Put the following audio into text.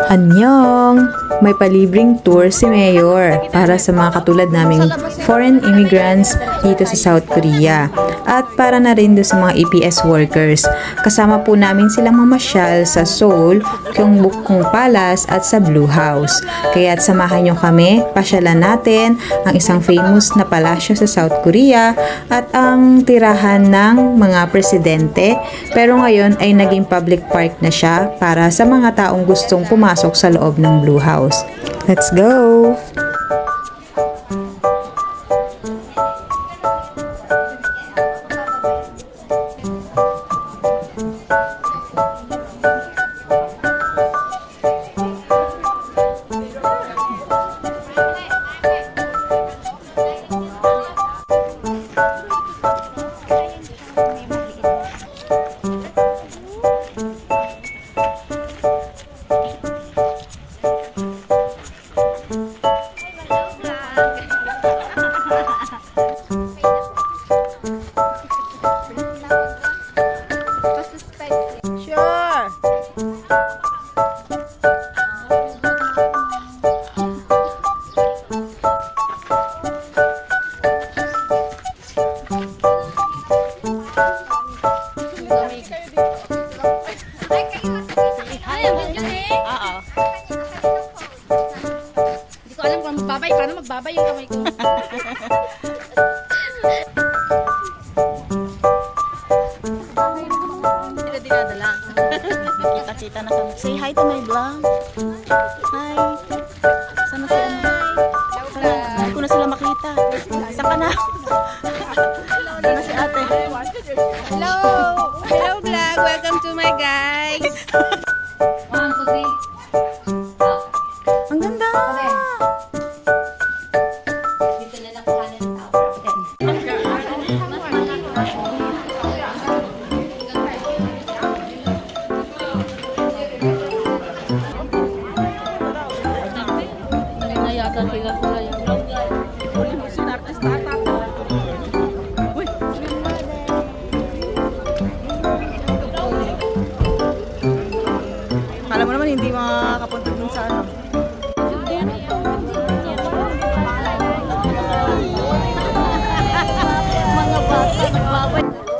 Anyong! May palibreng tour si Mayor para sa mga katulad naming foreign immigrants dito sa South Korea at para na rin doon sa mga EPS workers. Kasama po namin silang mamasyal sa Seoul, Gyeongbokgung Palace at sa Blue House. Kaya't samahan nyo kami, pasyalan natin ang isang famous na palasyo sa South Korea at ang tirahan ng mga presidente, pero ngayon ay naging public park na siya para sa mga taong gustong pumasok sa loob ng Blue House. Let's go! Magbabay, paano magbabay yung kamay ko? Sila dinadala. Kita-kita na kami. Say hi to my vlog. Hi. Sana sila? Hindi ko na sila makita. Saan ka na? Ano na si ate? Hello! Hello vlog! Welcome to my guys! 1, 2, 3. Ang ganda! Alam mo naman hindi makakapunta dun sa ano. Mga bata nagbabay.